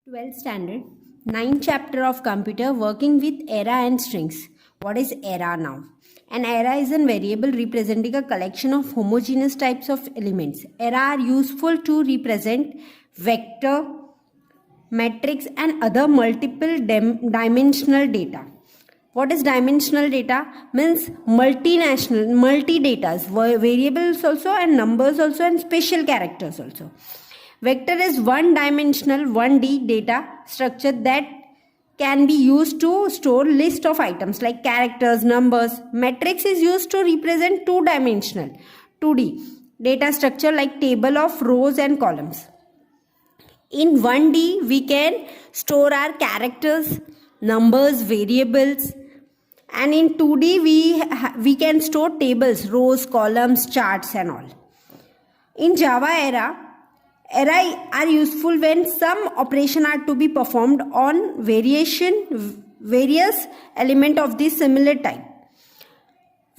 12th standard, 9th chapter of computer, working with array and strings. What is array now? An array is a variable representing a collection of homogeneous types of elements. Array are useful to represent vector, matrix and other multiple dimensional data. What is dimensional data? Means multinational, multi-datas, variables also and numbers also and special characters also. Vector is one-dimensional 1D data structure that can be used to store list of items like characters, numbers. Matrix is used to represent two-dimensional 2D data structure like table of rows and columns. In 1D, we can store our characters, numbers, variables, and in 2D, we can store tables, rows, columns, charts and all. In Java array are useful when some operation are to be performed on various element of the similar type.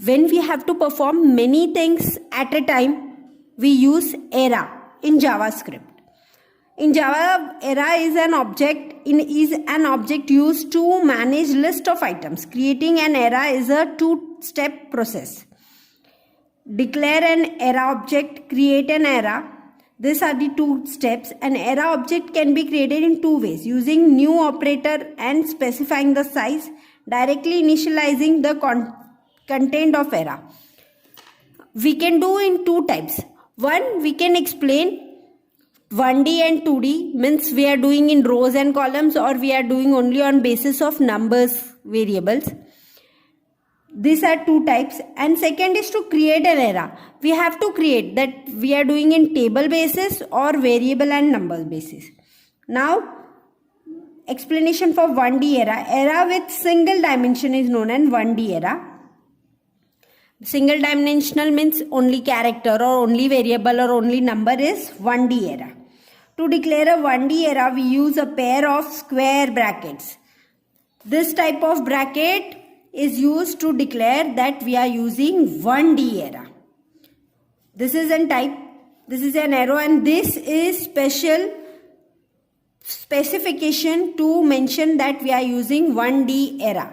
When we have to perform many things at a time, we use array in JavaScript. In Java, array is an object used to manage list of items. Creating an array is a two-step process. Declare an array object, create an array. These are the two steps. An array object can be created in two ways: using new operator and specifying the size, directly initializing the content of array. We can do in two types. One, we can explain 1D and 2D, means we are doing in rows and columns or we are doing only on basis of numbers variables. These are two types. And second is to create an array. We have to create that we are doing in table basis or variable and numbers basis. Now, explanation for 1D array. Array with single dimension is known as 1D array. Single dimensional means only character or only variable or only number is 1D array. To declare a 1D array, we use a pair of square brackets. This type of bracket is used to declare that we are using 1D array. This is an type, this is an arrow, and this is special specification to mention that we are using 1D array.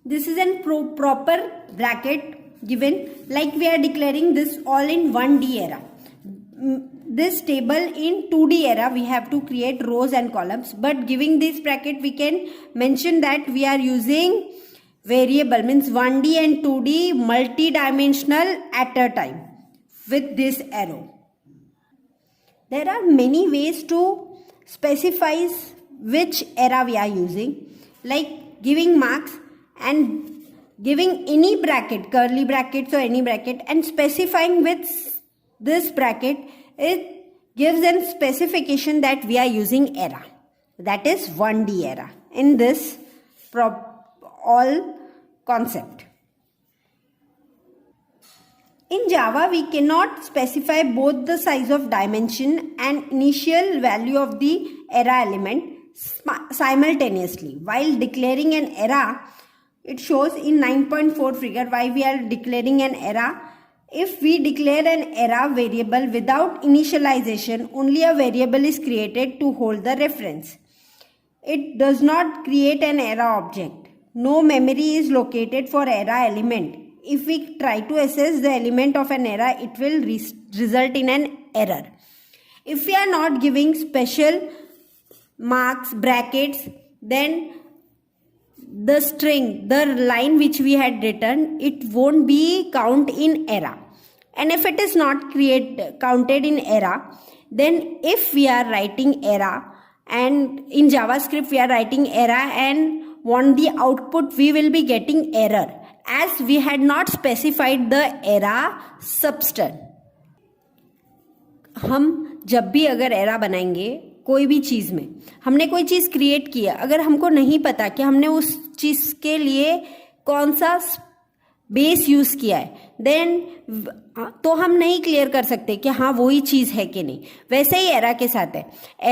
This is a proper bracket given, like we are declaring this all in 1D array. This table in 2D array we have to create rows and columns, but giving this bracket we can mention that we are using variable, means 1D and 2D multi-dimensional at a time with this arrow. There are many ways to specify which array we are using, like giving marks and giving any bracket, curly brackets or any bracket, and specifying with this bracket. It gives a specification that we are using array. That is 1D array in this all concept. In Java, we cannot specify both the size of dimension and initial value of the array element simultaneously. While declaring an array, it shows in 9.4 figure why we are declaring an array. If we declare an array variable without initialization, only a variable is created to hold the reference. It does not create an array object. No memory is located for array element. If we try to access the element of an array, it will result in an error. If we are not giving special marks, brackets, then the string, the line which we had written, it won't be count in array. And if it is not counted in array, then if we are writing array and in JavaScript we are writing array and want the output, we will be getting error as we had not specified the array substance. हम जब भी अगर array बनाएंगे कोई भी चीज़ में, हमने कोई चीज़ क्रिएट किया, अगर हमको नहीं पता कि हमने उस चीज़ के लिए कौन सा बेस यूज़ किया है, देन तो हम नहीं क्लियर कर सकते कि हाँ वही चीज़ है कि नहीं. वैसे ही एरा के साथ है.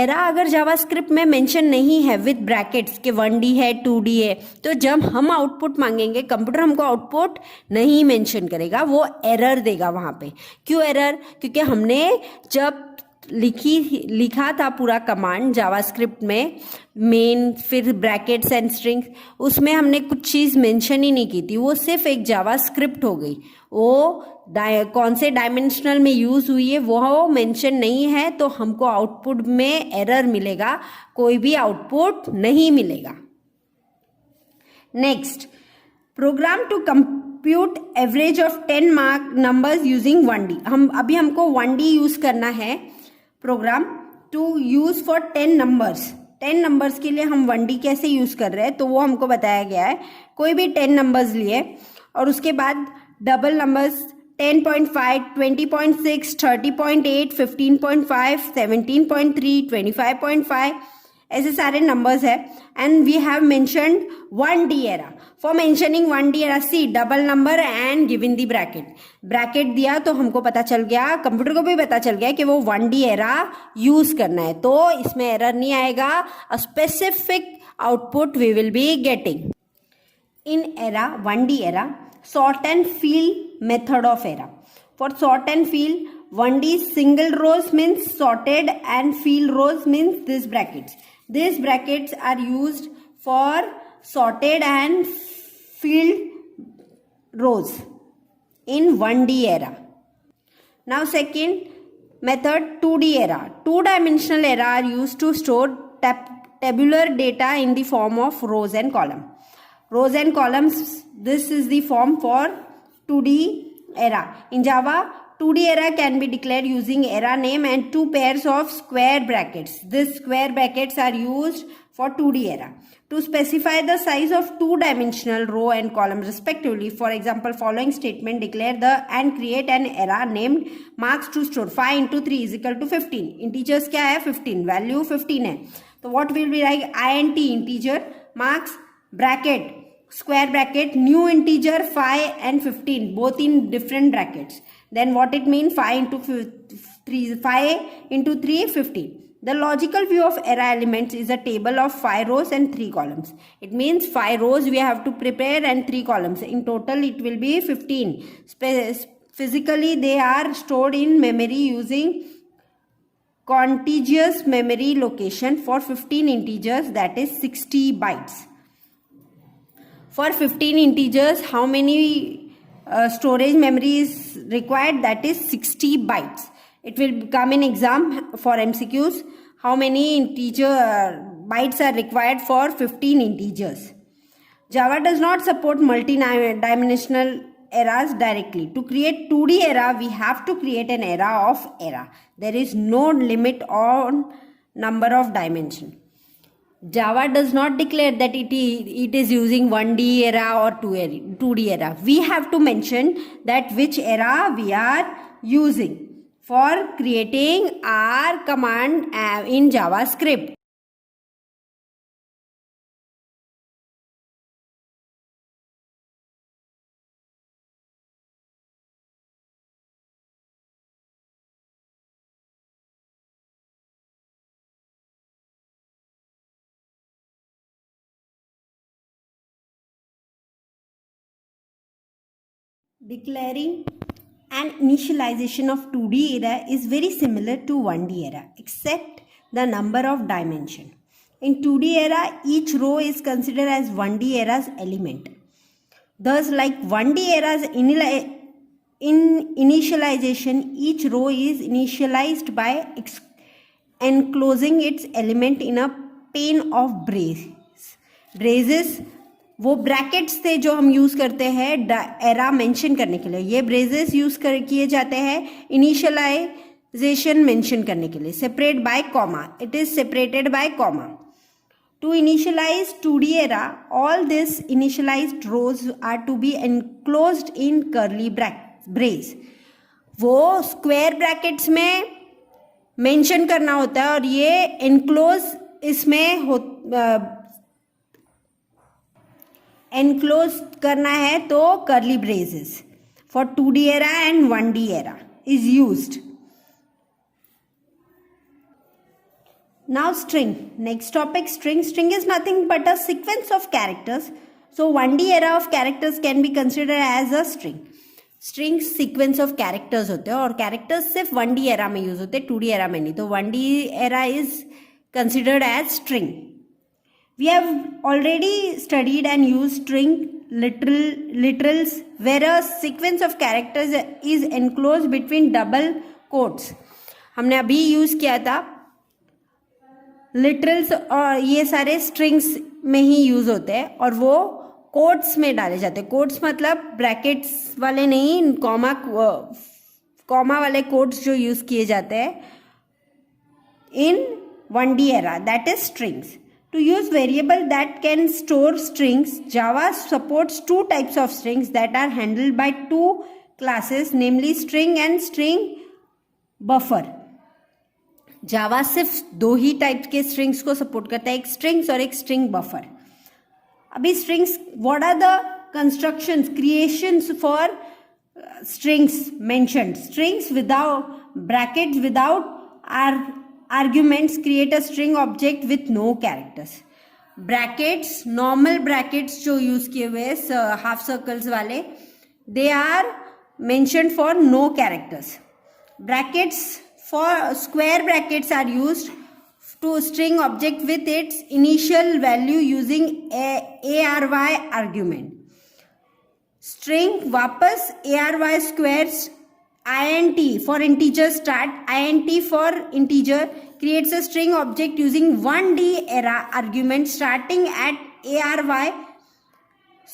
एरा अगर जावास्क्रिप्ट में मेंशन नहीं है विद ब्रैकेट्स के 1D है 2D है, तो जब हम आउटपुट मांगेंगे कंप्यूटर हमको आउटपुट नहीं मेंशन करेगा, वो एरर देगा वहाँ पे. क्यों एरर? क्योंकि हमने जब लिखा था पूरा कमांड जावास्क्रिप्ट में, मेन फिर ब्रैकेट्स एंड स्ट्रिंग्स, उसमें हमने कुछ चीज़ मेंशन ही नहीं की थी, वो सिर्फ एक जावास्क्रिप्ट हो गई। वो कौन से डायमेंशनल में यूज़ हुई है वो मेंशन नहीं है, तो हमको आउटपुट में एरर मिलेगा, कोई भी आउटपुट नहीं मिलेगा। Next, program to compute average of 10 mark numbers using 1D। हमको 1D यूज करना है program to use for 10 numbers. 10 numbers के लिए हम 1D कैसे यूज कर रहे हैं तो वो हमको बताया गया है। कोई भी 10 नंबर्स लिए और उसके बाद डबल नंबर्स 10.5, 20.6, 30.8, 15.5, 17.3, 25.5, ऐसे सारे नंबर्स है। And we have mentioned 1D array. For mentioning 1D array, C double number and given the bracket दिया तो हमको पता चल गया, कंप्यूटर को भी पता चल गया कि वो 1D एरा यूज करना है, तो इसमें एरर नहीं आएगा। A specific output we will be getting in array 1D array. Sort and fill method of error. For sort and fill, 1D single rows means sorted and fill rows means these brackets. These brackets are used for sorted and filled rows in 1D era. Now second method, 2D era. Two-dimensional era are used to store tabular data in the form of rows and columns. Rows and columns, this is the form for 2D era. In Java, 2D era can be declared using era name and two pairs of square brackets. These square brackets are used for 2D era. To specify the size of two-dimensional row and column respectively, for example, following statement declare and create an era named marks to store 5 into 3 is equal to 15. Integers क्या है? 15. Value 15 है. तो what will be like int integer marks bracket square bracket new integer 5 and 15 both in different brackets. Then what it means? 5 into 3 15. The logical view of array elements is a table of 5 rows and 3 columns. It means 5 rows we have to prepare and 3 columns. In total it will be 15. Physically they are stored in memory using contiguous memory location for 15 integers, that is 60 bytes. For 15 integers, how many storage memory is required? That is 60 bytes. It will come in exam for MCQs. How many integer bytes are required for 15 integers? Java does not support multi-dimensional eras directly. To create 2D era, we have to create an era of era. There is no limit on number of dimension. Java does not declare that it is using 1D era or 2D era. We have to mention that which era we are using for creating our command in JavaScript. Declaring an initialization of 2D era is very similar to 1D era except the number of dimension. In 2D era, each row is considered as 1D era's element. Thus, like 1D era's in initialization, each row is initialized by enclosing its element in a pane of braces. वो brackets थे जो हम use करते हैं era mention करने के लिए, ये ब्रेजेस यूज़ किए जाते हैं इनिशियलाइजेशन मेंशन करने के लिए। Separate by comma, it is separated by comma. To initialise 2D array, all this initialised rows are to be enclosed in curly brace. वो स्क्वायर ब्रैकेट्स में मेंशन करना होता है और ये एनक्लोज इसमें एनक्लोज करना है तो curly braces. For 2D era and 1D array is used. Now string, next topic string. String is nothing but a sequence of characters. So 1D era of characters can be considered as a string. Strings sequence of characters होते हैं और characters सिर्फ 1D era में use होते हैं, 2D era में नहीं. तो 1D array is considered as string. We have already studied and used string literals where a sequence of characters is enclosed between double quotes. हमने अभी यूज किया था लिटरल्स और ये सारे स्ट्रिंग्स में ही यूज होते हैं और वो कोट्स में डाले जाते हैं. कोट्स मतलब ब्रैकेट्स वाले नहीं, कॉमा वाले कोट्स जो यूज किए जाते हैं इन 1D era, that is strings. To use variable that can store strings, Java supports two types of strings that are handled by two classes, namely string and string buffer. Java सिर्फ 2 ही type के strings को support करता है, एक strings और एक string buffer. अभी strings, what are the constructions, creations for strings mentioned. Strings without brackets without arguments create a string object with no characters. Brackets, normal brackets जो यूज किए हुए हाफ सर्कल्स वाले, they are mentioned for no characters. Brackets, for square brackets are used to string object with its initial value using ARY argument. String वापस ARY squares, int for integer start, int for integer creates a string object using 1D era argument starting at ARY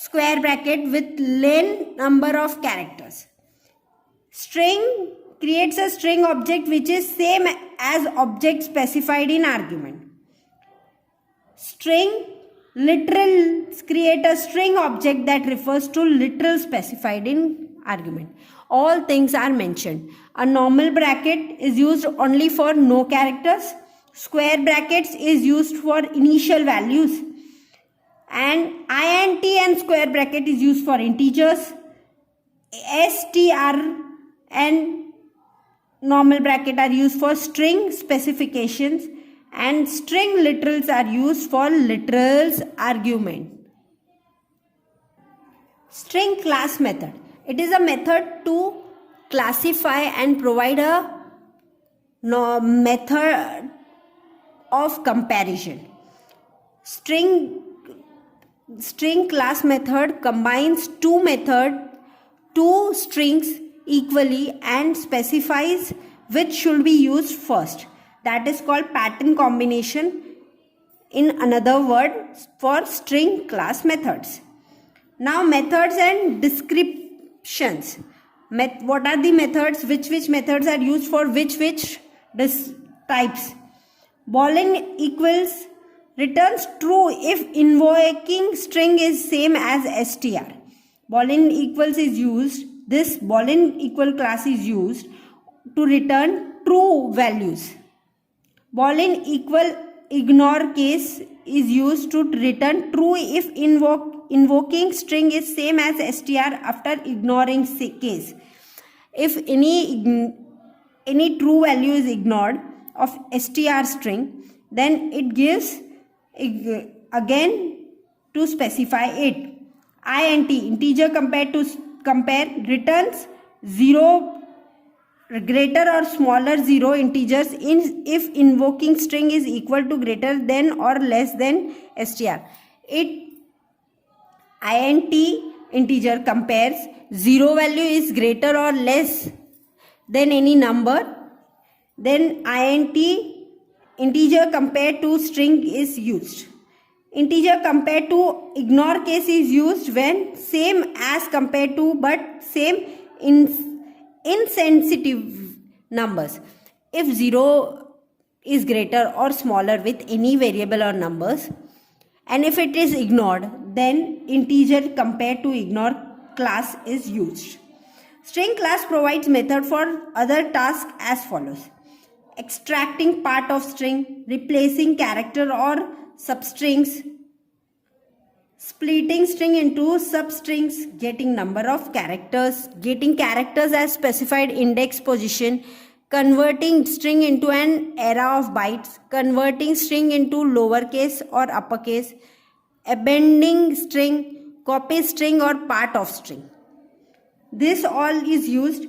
square bracket with len number of characters. String creates a string object which is same as object specified in argument. String literals create a string object that refers to literal specified in argument. All things are mentioned. A normal bracket is used only for no characters. Square brackets is used for initial values. And int and square bracket is used for integers. str and normal bracket are used for string specifications. And string literals are used for literals argument. String class method. It is a method to classify and provide a method of comparison. String class method combines two strings equally and specifies which should be used first. That is called pattern combination. In another word for string class methods. Now methods and descriptions. What are the methods? Which methods are used for which types? Boolean equals returns true if invoking string is same as str. Boolean equals is used. This Boolean equal class is used to return true values. Boolean equal ignore case is used to return true if invoking string is same as str after ignoring case. If any true value is ignored of str string, then it gives again to specify it. int integer compare returns 0 greater or smaller 0 integers if invoking string is equal to greater than or less than str. int integer compares 0 value is greater or less than any number, then int integer compared to string is used. Integer compared to ignore case is used when same as compared to but same insensitive numbers. If 0 is greater or smaller with any variable or numbers, and if it is ignored, then integer compared to ignore class is used. String class provides method for other tasks as follows: extracting part of string, replacing character or substrings, splitting string into substrings, getting number of characters, getting characters as specified index position, converting string into an array of bytes, converting string into lowercase or uppercase, appending string, copy string or part of string. This all is used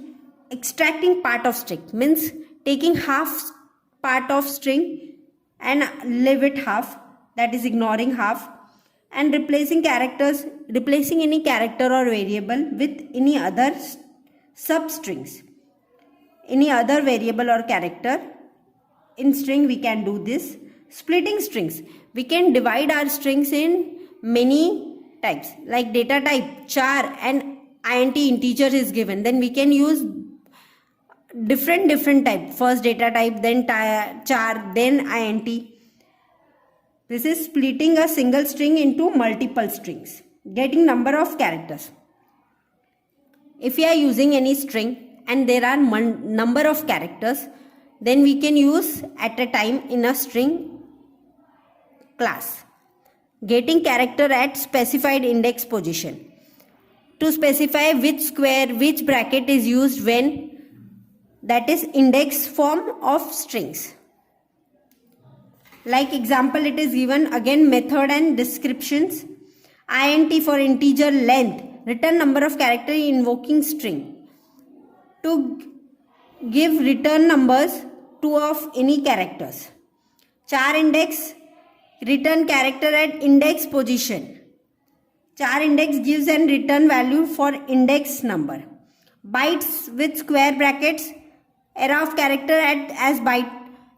extracting part of string, means taking half part of string and leave it half, that is ignoring half, and replacing any character or variable with any other substrings, any other variable or character in string. We can do this. Splitting strings, we can divide our strings in many types, like data type char and int integer is given, then we can use different type, first data type, then char, then int. This is splitting a single string into multiple strings, getting number of characters. If we are using any string and there are number of characters, then we can use at a time in a string class. Getting character at specified index position, to specify which square, which bracket is used when, that is index form of strings. Like example, it is given again, method and descriptions. Int for integer length, return number of character in invoking string. To give return numbers, 2 of any characters. Char index, return character at index position. Char index gives an return value for index number. Bytes with square brackets, array of character as byte,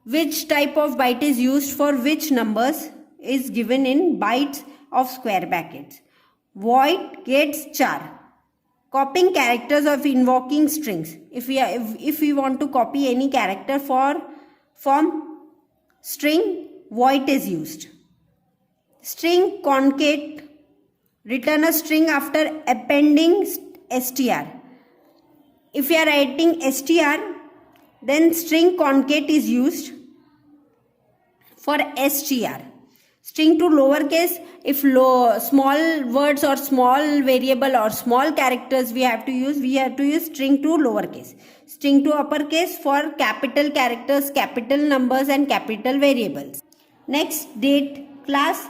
which type of byte is used for which numbers is given in bytes of square brackets. Void gets char, copying characters of invoking strings. If we want to copy any character from string, void is used. String concate, return a string after appending str. If we are writing str, then string concate is used for str. String to lowercase, if small words or small variable or small characters we have to use string to lowercase. String to uppercase for capital characters, capital numbers and capital variables. Next, date class.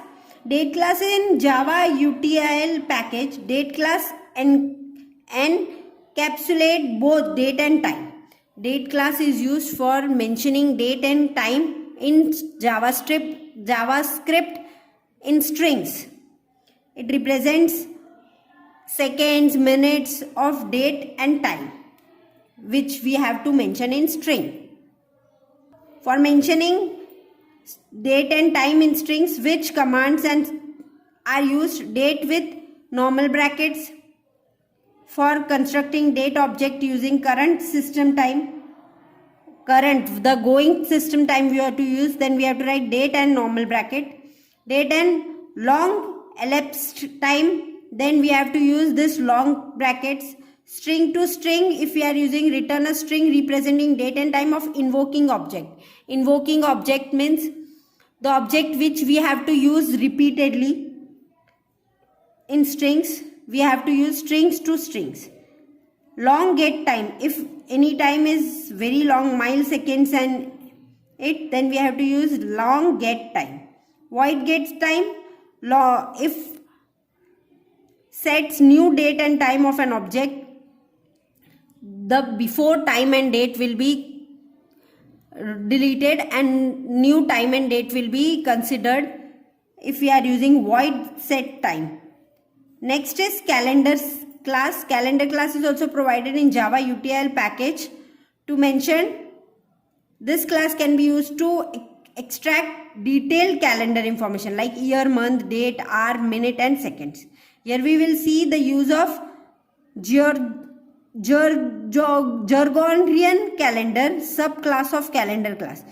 Date class in Java UTIL package. Date class encapsulate both date and time. Date class is used for mentioning date and time in JavaScript in strings. It represents seconds, minutes of date and time, which we have to mention in string. For mentioning date and time in strings, which commands are used? Date with normal brackets. For constructing date object using current system time, the going system time we have to use, then we have to write date and normal bracket. Date and long elapsed time, then we have to use this long brackets. String to string, if we are using return a string representing date and time of invoking object. Invoking object means the object which we have to use repeatedly in strings. We have to use strings to strings. Long get time, if any time is very long, milliseconds and then we have to use long get time. Void gets time, if sets new date and time of an object, the before time and date will be deleted and new time and date will be considered if we are using void set time. Next is calendar class. Calendar class is also provided in Java UTIL package. To mention, this class can be used to extract detailed calendar information like year, month, date, hour, minute and seconds. Here we will see the use of Gregorian calendar, subclass of calendar class.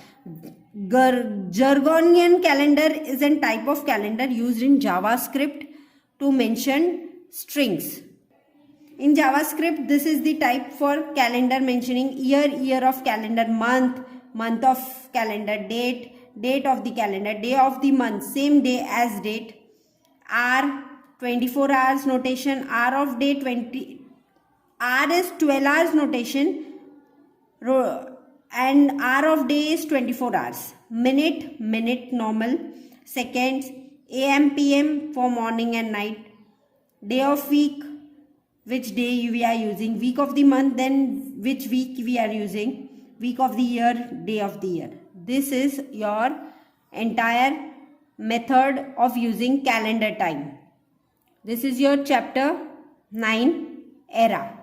Gregorian calendar is a type of calendar used in JavaScript to mention strings. In JavaScript, this is the type for calendar mentioning year of calendar, month of calendar, date of the calendar, day of the month, same day as date, hour, 24 hours notation, hour of day, hour is 12 hours notation, and hour of day is 24 hours, minute normal, seconds, AM PM for morning and night, day of week, which day we are using, week of the month, then which week we are using, week of the year, day of the year. This is your entire method of using calendar time. This is your chapter 9, era.